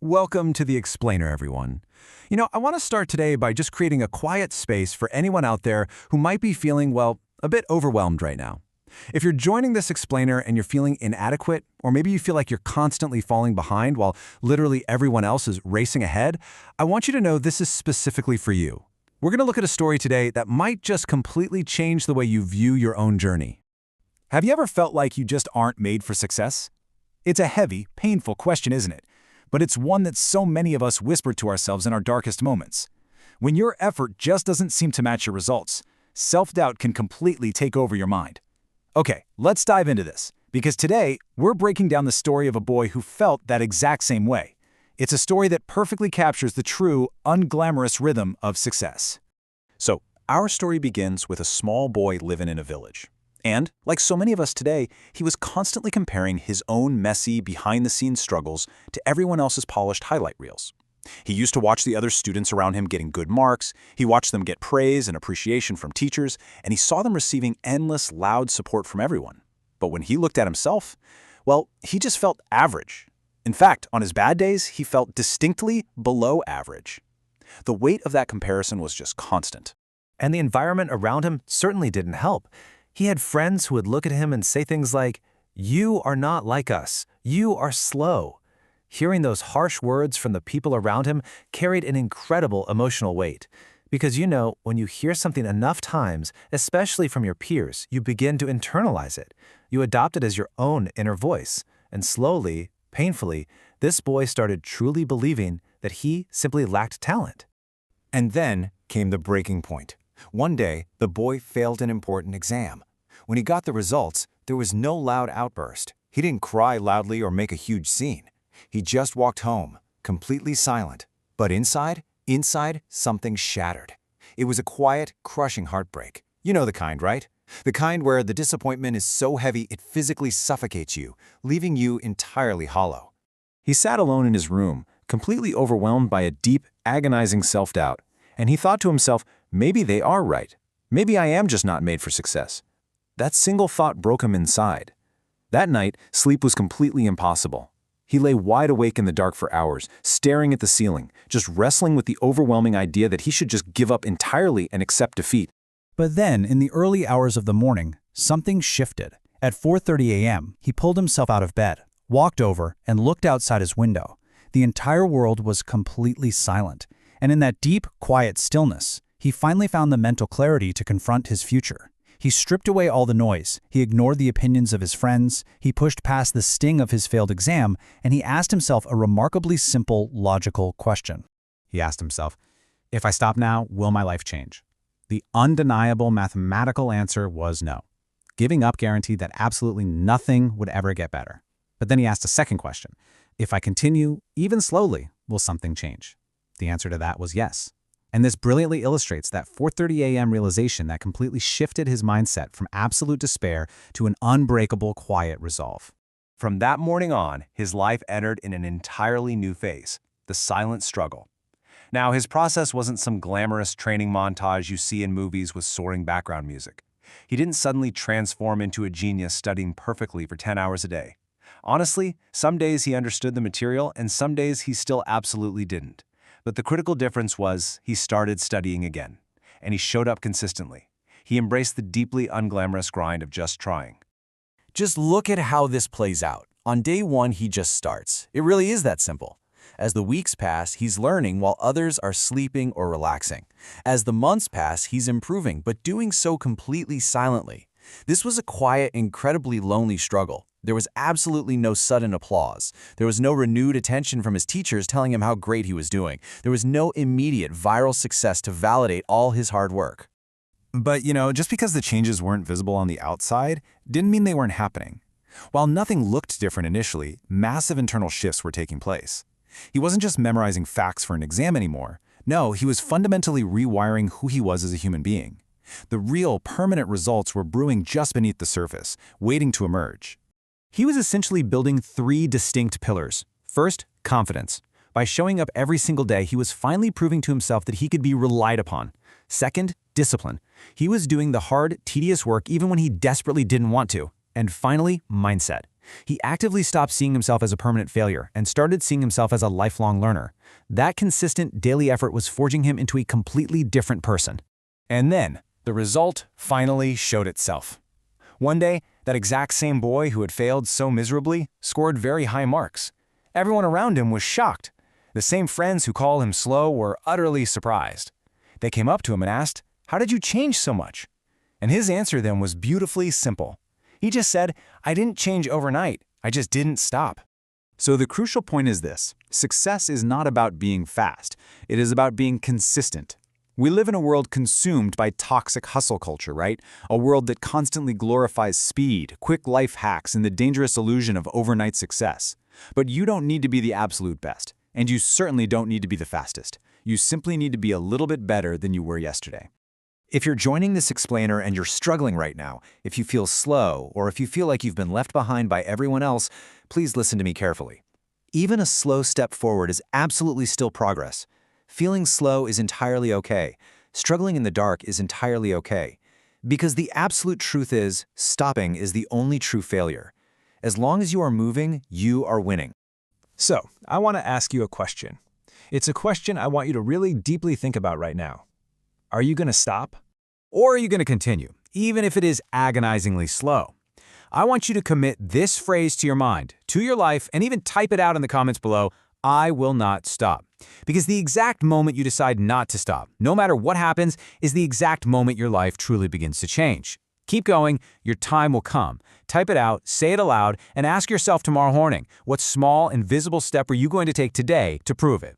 Welcome to The Explainer, everyone. I want to start today by just creating a quiet space for anyone out there who might be feeling, well, a bit overwhelmed right now. If you're joining this explainer and you're feeling inadequate, or maybe you feel like you're constantly falling behind while literally everyone else is racing ahead, I want you to know this is specifically for you. We're going to look at a story today that might just completely change the way you view your own journey. Have you ever felt like you just aren't made for success? It's a heavy, painful question, isn't it? But it's one that so many of us whisper to ourselves in our darkest moments. When your effort just doesn't seem to match your results, self-doubt can completely take over your mind. Okay, let's dive into this, because today we're breaking down the story of a boy who felt that exact same way. It's a story that perfectly captures the true, unglamorous rhythm of success. So, our story begins with a small boy living in a village. And, like so many of us today, he was constantly comparing his own messy, behind-the-scenes struggles to everyone else's polished highlight reels. He used to watch the other students around him getting good marks, he watched them get praise and appreciation from teachers, and he saw them receiving endless, loud support from everyone. But when he looked at himself, well, he just felt average. In fact, on his bad days, he felt distinctly below average. The weight of that comparison was just constant. And the environment around him certainly didn't help. He had friends who would look at him and say things like, "You are not like us. You are slow." Hearing those harsh words from the people around him carried an incredible emotional weight. Because when you hear something enough times, especially from your peers, you begin to internalize it. You adopt it as your own inner voice. And slowly, painfully, this boy started truly believing that he simply lacked talent. And then came the breaking point. One day, the boy failed an important exam. When he got the results, there was no loud outburst. He didn't cry loudly or make a huge scene. He just walked home, completely silent. But inside, something shattered. It was a quiet, crushing heartbreak. You know the kind, right? The kind where the disappointment is so heavy it physically suffocates you, leaving you entirely hollow. He sat alone in his room, completely overwhelmed by a deep, agonizing self-doubt. And he thought to himself, maybe they are right. Maybe I am just not made for success. That single thought broke him inside. That night, sleep was completely impossible. He lay wide awake in the dark for hours, staring at the ceiling, just wrestling with the overwhelming idea that he should just give up entirely and accept defeat. But then, in the early hours of the morning, something shifted. At 4:30 a.m., he pulled himself out of bed, walked over, and looked outside his window. The entire world was completely silent. And in that deep, quiet stillness, he finally found the mental clarity to confront his future. He stripped away all the noise, he ignored the opinions of his friends, he pushed past the sting of his failed exam, and he asked himself a remarkably simple, logical question. He asked himself, if I stop now, will my life change? The undeniable mathematical answer was no. Giving up guaranteed that absolutely nothing would ever get better. But then he asked a second question. If I continue, even slowly, will something change? The answer to that was yes. And this brilliantly illustrates that 4:30 a.m. realization that completely shifted his mindset from absolute despair to an unbreakable, quiet resolve. From that morning on, his life entered in an entirely new phase, the silent struggle. Now, his process wasn't some glamorous training montage you see in movies with soaring background music. He didn't suddenly transform into a genius studying perfectly for 10 hours a day. Honestly, some days he understood the material and some days he still absolutely didn't. But the critical difference was he started studying again, and he showed up consistently. He embraced the deeply unglamorous grind of just trying. Just look at how this plays out. On day one, he just starts. It really is that simple. As the weeks pass, he's learning while others are sleeping or relaxing. As the months pass, he's improving, but doing so completely silently. This was a quiet, incredibly lonely struggle. There was absolutely no sudden applause. There was no renewed attention from his teachers telling him how great he was doing. There was no immediate viral success to validate all his hard work. But, just because the changes weren't visible on the outside, didn't mean they weren't happening. While nothing looked different initially, massive internal shifts were taking place. He wasn't just memorizing facts for an exam anymore. No, he was fundamentally rewiring who he was as a human being. The real, permanent results were brewing just beneath the surface, waiting to emerge. He was essentially building three distinct pillars. First, confidence. By showing up every single day, he was finally proving to himself that he could be relied upon. Second, discipline. He was doing the hard, tedious work even when he desperately didn't want to. And finally, mindset. He actively stopped seeing himself as a permanent failure and started seeing himself as a lifelong learner. That consistent daily effort was forging him into a completely different person. And then, the result finally showed itself. One day, that exact same boy who had failed so miserably scored very high marks. Everyone around him was shocked. The same friends who call him slow were utterly surprised. They came up to him and asked, "How did you change so much?" And his answer then was beautifully simple. He just said, "I didn't change overnight, I just didn't stop." So the crucial point is this: success is not about being fast. It is about being consistent. We live in a world consumed by toxic hustle culture, right? A world that constantly glorifies speed, quick life hacks, and the dangerous illusion of overnight success. But you don't need to be the absolute best, and you certainly don't need to be the fastest. You simply need to be a little bit better than you were yesterday. If you're joining this explainer and you're struggling right now, if you feel slow, or if you feel like you've been left behind by everyone else, please listen to me carefully. Even a slow step forward is absolutely still progress. Feeling slow is entirely okay. Struggling in the dark is entirely okay. Because the absolute truth is, stopping is the only true failure. As long as you are moving, you are winning. So, I want to ask you a question. It's a question I want you to really deeply think about right now. Are you going to stop? Or are you going to continue, even if it is agonizingly slow? I want you to commit this phrase to your mind, to your life, and even type it out in the comments below: "I will not stop." Because the exact moment you decide not to stop, no matter what happens, is the exact moment your life truly begins to change. Keep going, your time will come. Type it out, say it aloud, and ask yourself tomorrow morning, what small, invisible step are you going to take today to prove it?